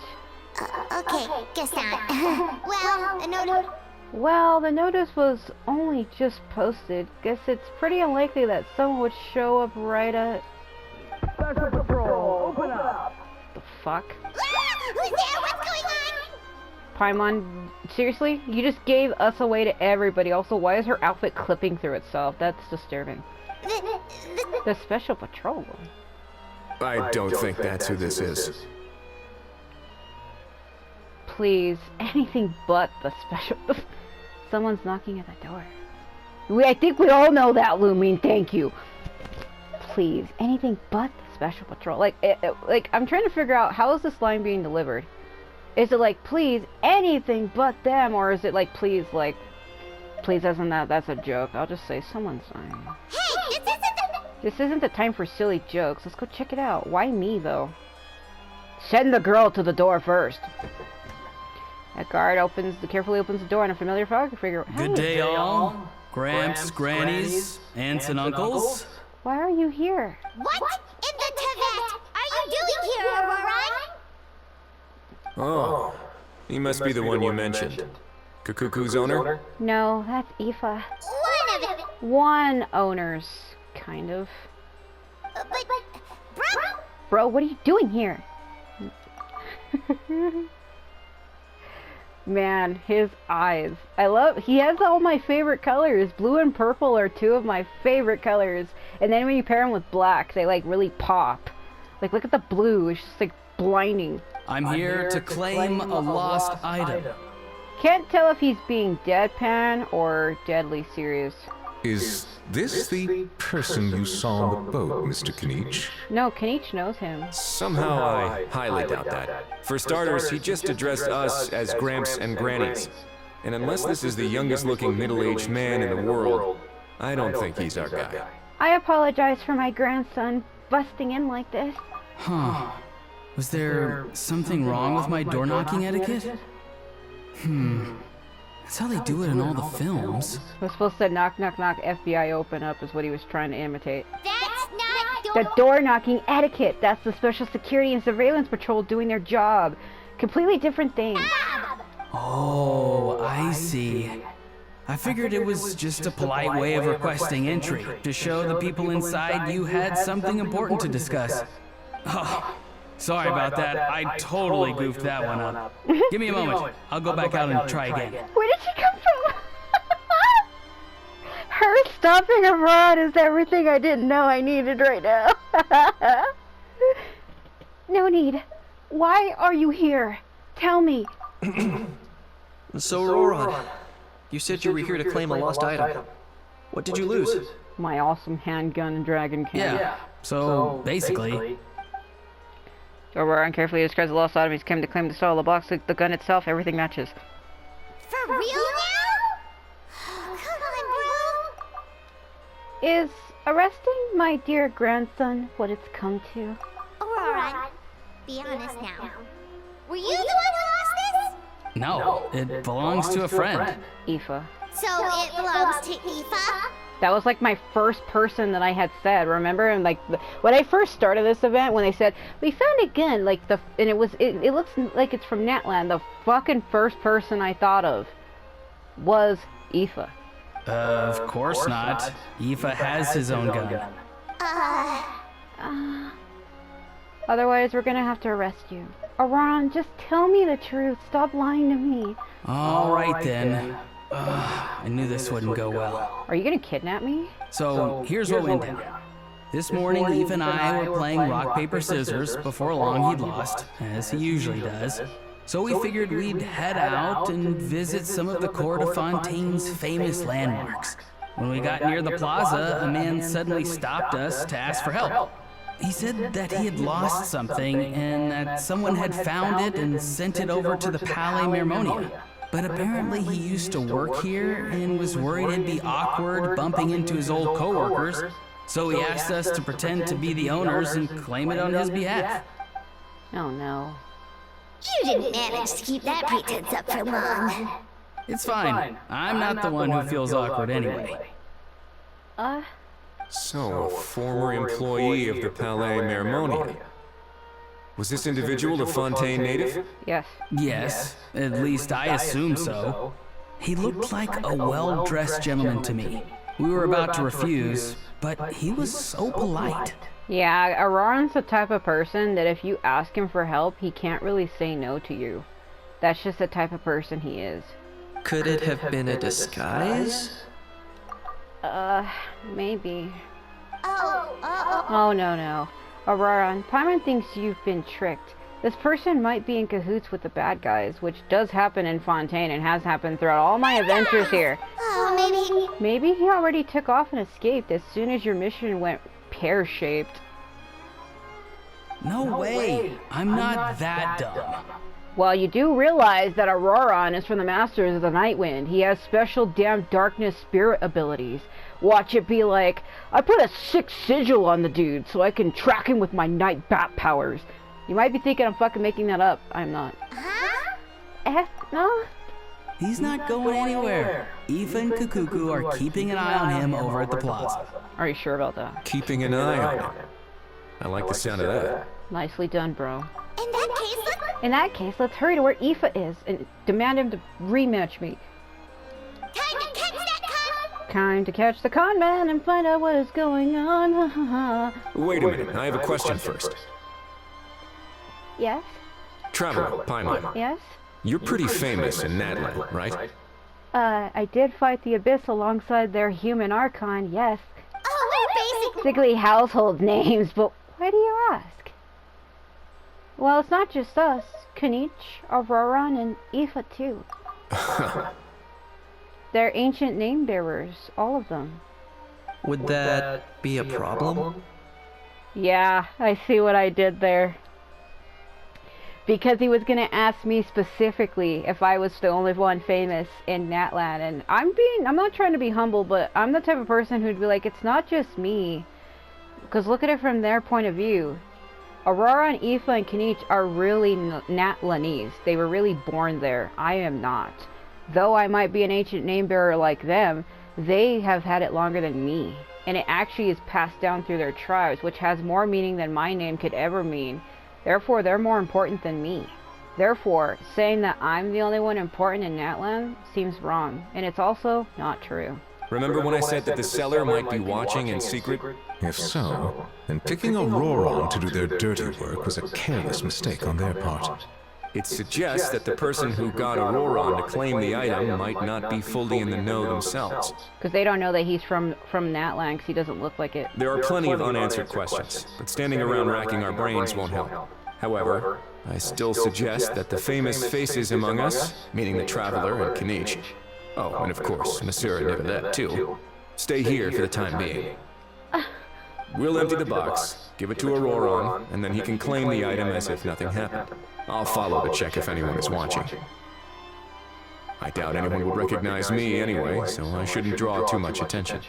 Okay, guess not. Well, a note. Well, the notice was only just posted. Guess it's pretty unlikely that someone would show up right at... Special Patrol, open up! The fuck? Who's there? What's going on? Paimon, seriously? You just gave us away to everybody. Also, why is her outfit clipping through itself? That's disturbing. The Special Patrol. I don't think that's who this is. Please, anything but the Special... Someone's knocking at the door. I think we all know that, Lumine. Thank you. Please, anything but the Special Patrol. Like, I'm trying to figure out, how is this line being delivered? Is it like, please, anything but them? Or is it like, please as in that's a joke. I'll just say someone's dying. Hey, This isn't the time for silly jokes. Let's go check it out. Why me, though? Send the girl to the door first. A guard carefully opens the door, and a familiar figure. Good day, all. Gramps, grannies, aunts and uncles. Why are you here? What in the Tibet are you doing here, Ororon? Oh, he must be the one you mentioned. Kukuku's owner? No, that's Aoife. One of it. One owner's, kind of. But, bro? Bro, what are you doing here? Man, his eyes. He has all my favorite colors. Blue and purple are two of my favorite colors. And then when you pair them with black, they like really pop. Like, look at the blue. It's just like blinding. I'm here to claim a lost item. Can't tell if he's being deadpan or deadly serious. Is this the person you saw on the boat, Mr. Kinich? No, Kinich knows him. Somehow I highly doubt that. For starters, he just addressed us as Gramps and Grannies. And unless this is the youngest looking middle-aged man in the world, I don't think he's our guy. I apologize for my grandson busting in like this. Huh. Was there something wrong with my door-knocking etiquette? That's how they do it in all the films. We're supposed to knock, knock, knock, FBI open up is what he was trying to imitate. That's not The door-knocking etiquette. That's the Special Security and Surveillance Patrol doing their job. Completely different thing. Oh, I see. I figured it was just a polite way of requesting entry, to show the people inside you had something important to discuss. Oh, sorry about that. I totally goofed that one up. Give me a moment. I'll go back out and try again. Where did she come from? Her stopping abroad is everything I didn't know I needed right now. No need. Why are you here? Tell me. So, Ororon, you said you were here to claim a lost item. What did you lose? My awesome handgun and dragon cannon. Yeah, so basically... Ororon carefully describes the lost item. He's come to claim the style of the box, the gun itself, everything matches. For real now? Come on, bro. Is arresting my dear grandson what it's come to? Ororon, be honest now. Were you the one who lost this? No, it belongs to a friend. Aoife. So it belongs to Aoife? That was like my first person that I had said, remember? And like when I first started this event, when they said we found a gun, like it looks like it's from Natland. The fucking first person I thought of was Aoife. Of course not. Aoife has his own gun. Otherwise, we're gonna have to arrest you. Ororon, just tell me the truth. Stop lying to me. All right then. I knew this wouldn't go well. Are you gonna kidnap me? So here's what went down. This morning, Eve and I were playing rock, paper, scissors. Before long, he'd lost, as he usually does. So we figured we'd head out and visit some of the Cour de Fontaine's famous landmarks. When we got near the plaza, a man suddenly stopped us to ask for help. He said that he had lost something and that someone had found it and sent it over to the Palais Mermonia. But apparently he used to work here and was worried it'd be awkward bumping into his old co-workers, so he asked us to pretend to be the owners and claim it on his behalf. Oh no. You didn't manage to keep that pretense up for long. It's fine. I'm not the one who feels awkward anyway. So, a former employee of the Palais Mermonia. Was this individual a Fontaine native? Yes. Yes, at least I assume so. He looked like a well-dressed gentleman to me. We were about to refuse, but he was so polite. Yeah, Ororon's the type of person that if you ask him for help, he can't really say no to you. That's just the type of person he is. Could it have been a disguise? Maybe. Oh. Oh, no. Ororon, Paimon thinks you've been tricked. This person might be in cahoots with the bad guys, which does happen in Fontaine and has happened throughout all my adventures here. Oh, Maybe he already took off and escaped as soon as your mission went pear-shaped. No way! I'm not that dumb. Well, you do realize that Ororon is from the Masters of the Night Wind. He has special damn darkness spirit abilities. Watch it be like, I put a 6 sigil on the dude so I can track him with my night bat powers. You might be thinking I'm fucking making that up. I'm not. No? He's not going anywhere. Aoife and Kukuku are keeping an eye on him over at the plaza. Are you sure about that? Keeping an eye on him. I like the sound of that. Nicely done, bro. In that case, let's hurry to where Aoife is and demand him to rematch me. Time to catch the con man and find out what is going on. Wait a minute, I have a question first. Yes? Traveler, Paimon. Yes? You're pretty famous in Natlan, right? I did fight the Abyss alongside their human Archon, yes. Oh, we're Basically household names, but why do you ask? Well, it's not just us. Kanich, Ororon, and Aoife too. They're ancient name bearers, all of them. Would that be a problem? Yeah, I see what I did there. Because he was gonna ask me specifically if I was the only one famous in Natlan, and I'm not trying to be humble, but I'm the type of person who'd be like, it's not just me. Because look at it from their point of view. Ororon, Aoife, and Kanich are really Natlanese. They were really born there. I am not. Though I might be an ancient name bearer like them, they have had it longer than me. And it actually is passed down through their tribes, which has more meaning than my name could ever mean. Therefore, they're more important than me. Therefore, saying that I'm the only one important in Natlan seems wrong. And it's also not true. Remember when I said that the seller might be watching in secret? If so, then picking Ororon to do their dirty work was a careless mistake on their part. It suggests that the person who got Ororon to claim the item might not be fully in the know themselves. Because they don't know that he's from Natlan, because he doesn't look like it. There are plenty of unanswered questions, but standing around racking our brains won't help. However, I still suggest that the famous faces among us, meaning the Traveler and Kanich, oh, and of course, Monsieur and Nicolette too, stay here for the time being. We'll empty the box, give it to Ororon, and then he can claim the item as if nothing happened. I'll follow to check if anyone is watching. I doubt anyone would recognize me anyway, so I shouldn't draw too much attention.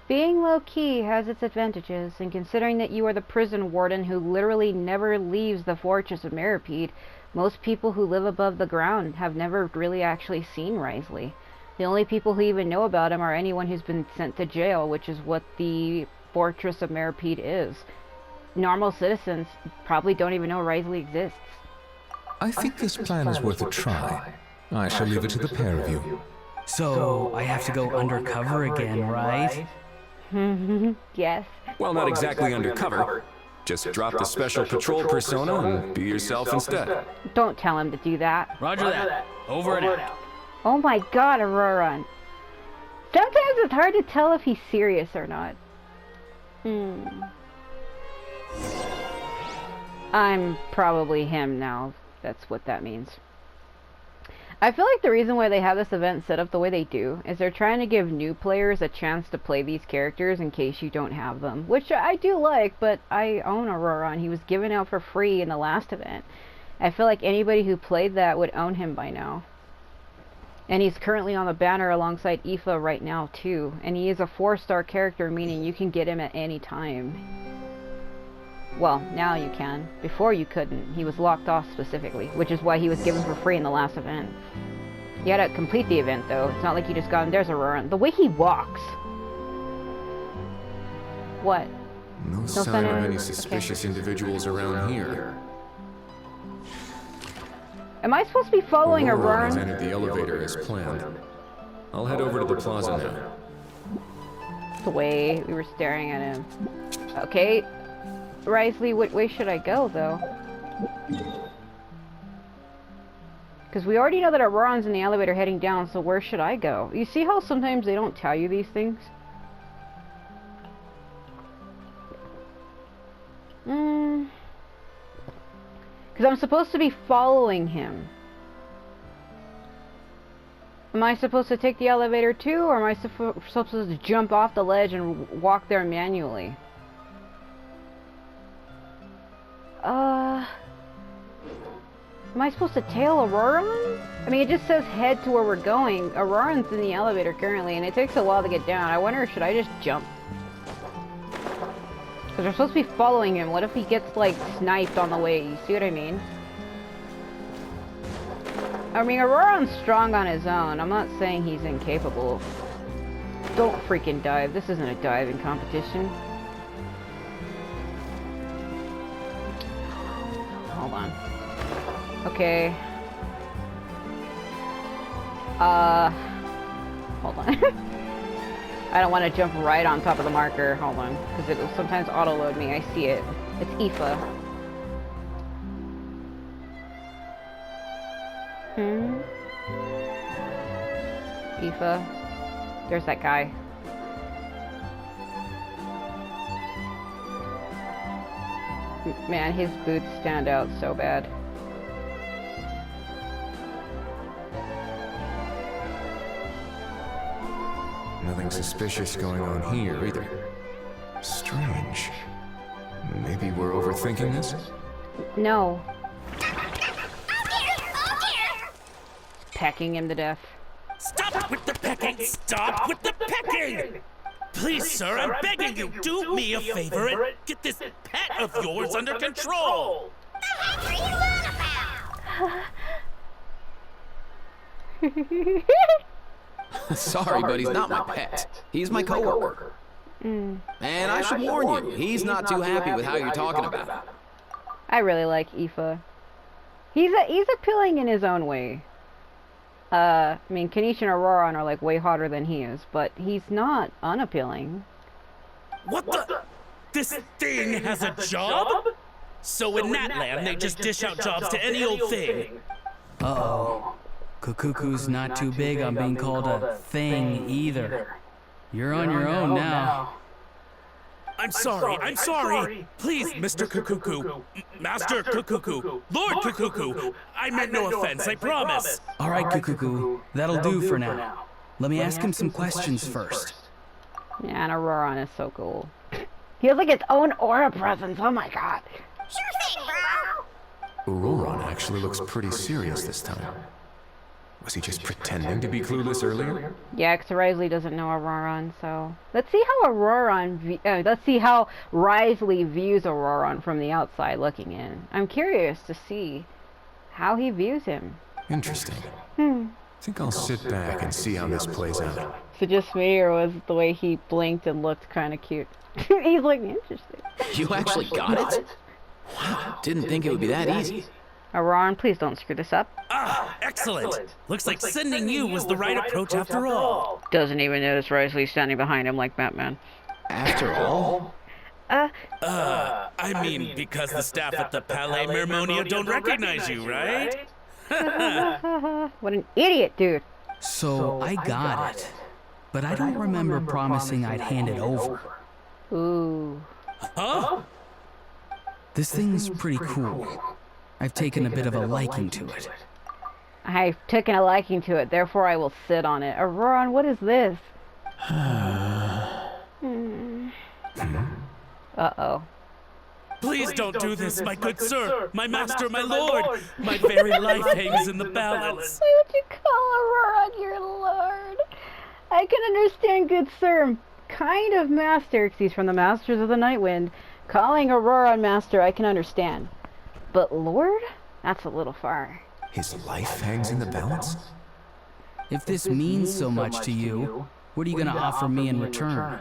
Being low-key has its advantages, and considering that you are the prison warden who literally never leaves the Fortress of Meripede, most people who live above the ground have never really actually seen Risley. The only people who even know about him are anyone who's been sent to jail, which is what the Fortress of Meripede is. Normal citizens probably don't even know Risley exists. I think this plan is worth a try. I shall leave it to the pair of you. So, I have to go undercover again, right? Yes. Well, not exactly undercover. Just drop the special patrol persona and be yourself instead. Don't tell him to do that. Roger that. Over and out. Oh my god, Ororon. Sometimes it's hard to tell if he's serious or not. I'm probably him now. That's what that means. I feel like the reason why they have this event set up the way they do is they're trying to give new players a chance to play these characters in case you don't have them. Which I do like, but I own Ororon. He was given out for free in the last event. I feel like anybody who played that would own him by now. And he's currently on the banner alongside Aoife right now too. And he is a 4-star character, meaning you can get him at any time. Well, now you can. Before you couldn't. He was locked off specifically, which is why he was given for free in the last event. You had to complete the event though. It's not like you just got him. There's Ororon. The way he walks. What? No sign of any suspicious individuals around here. Am I supposed to be following Ororon has Ororon? entered the elevator as planned. I'll head over to the plaza now. The way we were staring at him. Okay. Risley, what way should I go, though? Because we already know that Ororon's in the elevator heading down, so where should I go? You see how sometimes they don't tell you these things? Because I'm supposed to be following him. Am I supposed to take the elevator too, or am I supposed to jump off the ledge and walk there manually? Am I supposed to tail Ororon? I mean, it just says head to where we're going. Ororon's in the elevator currently, and it takes a while to get down. I wonder, should I just jump? Because we're supposed to be following him. What if he gets, like, sniped on the way? You see what I mean? I mean, Ororon's strong on his own. I'm not saying he's incapable. Don't freaking dive. This isn't a diving competition. Hold on. Okay. Hold on. I don't want to jump right on top of the marker. Hold on. Because it will sometimes auto-load me. I see it. It's Aoife. Aoife. There's that guy. Man, his boots stand out so bad. Nothing suspicious going on here either. Strange. Maybe we're overthinking this? No. Pecking him to death. Stop with the pecking! Stop with the pecking! Please, sir, I'm begging you, do me a favor and get this pet of yours under control! The heck are you on about? Sorry, but he's not my pet. He's my coworker. And I should warn you, he's not too happy with how you're talking about him. I really like Aoife. He's appealing in his own way. I mean, Kanish and Ororon are like way hotter than he is, but he's not unappealing. What the? This thing has a job? So in that land, they just dish out jobs to any old thing. Uh-oh. Kukuku's not too big on being called a thing either. You're on your own now. I'm sorry. Please, Mr. Kukuku. Master Kukuku. Lord Kukuku. I meant no offense, I promise. All right, Kukuku. That'll do for now. Let me ask him some questions first. Yeah, and Ororon is so cool. He has like its own aura presence. Oh my god. Sure thing, bro. Ororon actually looks pretty serious this time. Was he just pretending to be clueless earlier? Yeah, because Risley doesn't know Ororon, so... Let's see how let's see how Risley views Ororon from the outside looking in. I'm curious to see how he views him. Interesting. I think I'll sit back and see how this plays out. Is it just me, or was it the way he blinked and looked kind of cute? He's like, interesting. You actually got it? Wow, didn't think it would be that easy. Ororon, please don't screw this up. Ah, excellent. Looks like sending you was the right approach after all. Doesn't even notice Risley standing behind him like Batman. After all? I mean, because the staff at the Palais Mermonia don't recognize you, right? What an idiot, dude. So I got it, but I don't remember promising I'd hand it over. Ooh. Huh? This thing's pretty cool. I've taken a bit of a liking to it. I've taken a liking to it, therefore I will sit on it. Ororon, what is this? Uh-oh. Please don't do this, my good sir, my master, my lord. My very life hangs in the balance. Why would you call Ororon your lord? I can understand, good sir, kind of master, 'cause he's from the Masters of the Nightwind. Calling Ororon master, I can understand. But lord? That's a little far. His life hangs in the balance? If this means so much to you, what are you gonna offer me in return?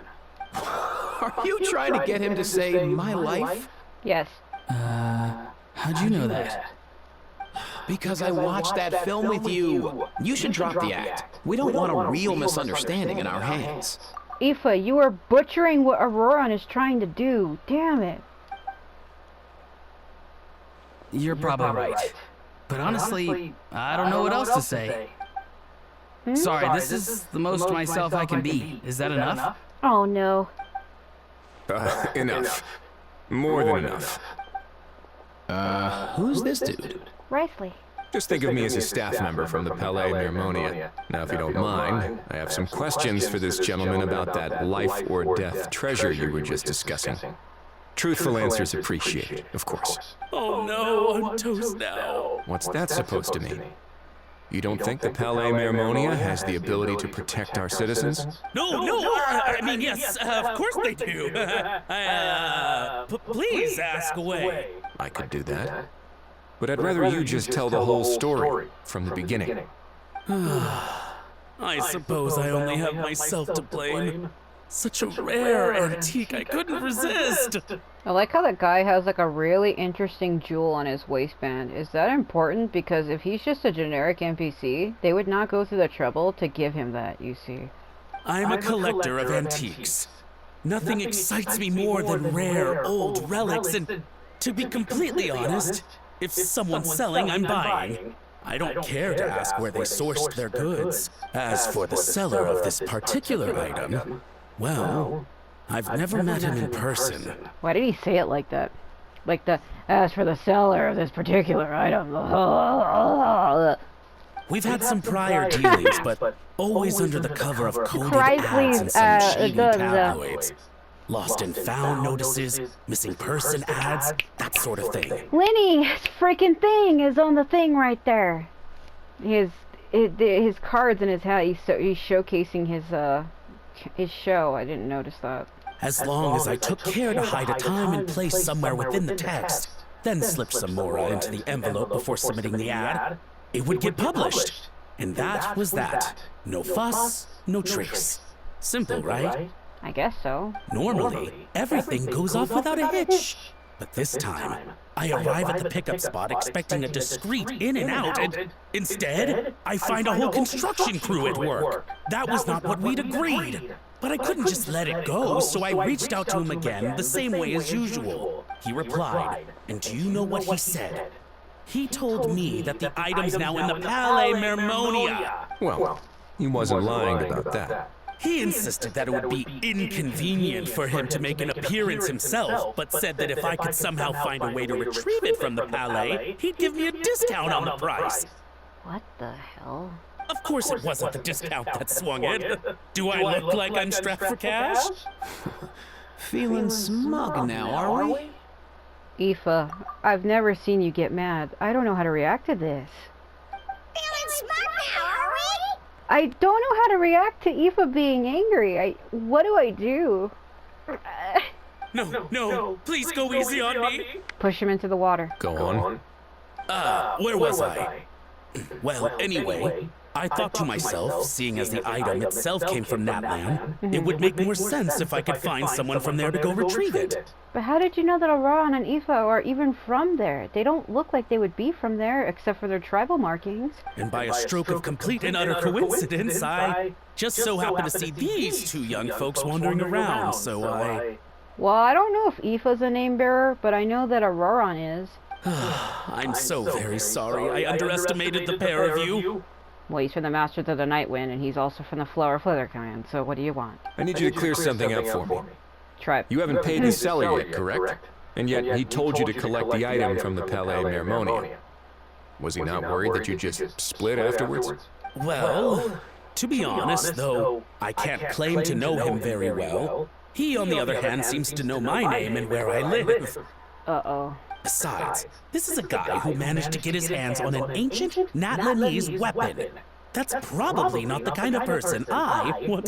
Are you trying to get him to say my life? Yes. How'd you know that? Because I watched that film with you. You should drop the act. We don't want a real misunderstanding in our hands. Aoife, you are butchering what Ororon is trying to do. Damn it. You're probably right. But honestly, I don't know what else to say. Sorry, this is the most myself I can be. Is that enough? Oh no. Enough. More than enough. Who's this dude? Risley. Just think of me as a staff member from the Palais Mermonia. Now, if you don't mind, I have some questions for this gentleman about that life or death treasure you were just discussing. Truthful answers appreciated, of course. Oh no, I'm toast now. What's that supposed to mean? You don't think the Palais Mermonia has the ability to protect our citizens? No, I mean, yes, of course they do. Please ask away. I could do that. But I'd rather you just tell the whole story from the beginning. I suppose I only have myself to blame. Such a rare antique, I couldn't resist. I like how that guy has like a really interesting jewel on his waistband. Is that important? Because if he's just a generic NPC, they would not go through the trouble to give him that, you see. I'm a collector of antiques. Nothing excites me more than rare, old relics, and to be completely honest, if someone's selling, I'm buying. I don't care to ask where they sourced their goods. As for the seller of this particular item, well, I've never met him in person. Why did he say it like that? Like as for the seller of this particular item. We've had some prior dealings, but always under the cover of coded ads and some shady tabloids. Lost and found notices, missing person ads, that sort of thing. Lenny, his freaking thing is on the thing right there. His cards in his hat. He's showcasing his show. I didn't notice that. As long as I took care to hide a time and place somewhere within the text, then slip some mora into the envelope before submitting the ad, it would get published. And that was that. No fuss, no trace. Simple, right? I guess so. Normally, everything goes off without a hitch. But this time, I arrive at the pickup spot expecting a discreet in and out, and instead, I find a whole construction crew at work. That was not what we'd agreed. But I couldn't just let it go, so I reached out to him again the same way as usual. He replied, and do you know what he said? He told me that the item's now in the Palais Mermonia. Well, he wasn't lying about that. He insisted that it would be inconvenient for him to make an appearance himself, but said that if I could somehow find a way to retrieve it from the Palais, he'd give me a discount on the price. What the hell? Of course it wasn't the discount that swung it. Do I look like I'm strapped for cash? Feeling smug now, are we? Aoife, I've never seen you get mad. I don't know how to react to this. Feeling smug now, are we? I don't know how to react to Aoife being angry. What do I do? No, please go easy on me. Push him into the water. Go on. Where was I? Well, anyway, I thought to myself, seeing as the item itself came from Natlan, it would make more sense if I could find someone from there to go retrieve it. But how did you know that Ororon and Aoife are even from there? They don't look like they would be from there, except for their tribal markings. And by a stroke of complete and utter coincidence, I just so happened to see these two young folks wandering around, so I... Well, I don't know if Aoife's a name bearer, but I know that Ororon is. I'm so very sorry. I underestimated the pair of you. Well, he's from the Masters of the Nightwind, and he's also from the Flower Flither clan, so what do you want? I need you to clear something up for me. Try. You haven't paid the seller yet, correct? And yet he told you to collect the item from the Palais Mermonia. Was he not worried that you just split afterwards? Well, to be honest, though I can't claim to know him very well, he, on the other hand, seems to know my name and where I live. Uh-oh. Besides, this is a guy who managed to get his hands on an ancient Natlanese weapon. That's probably not the kind of person I want to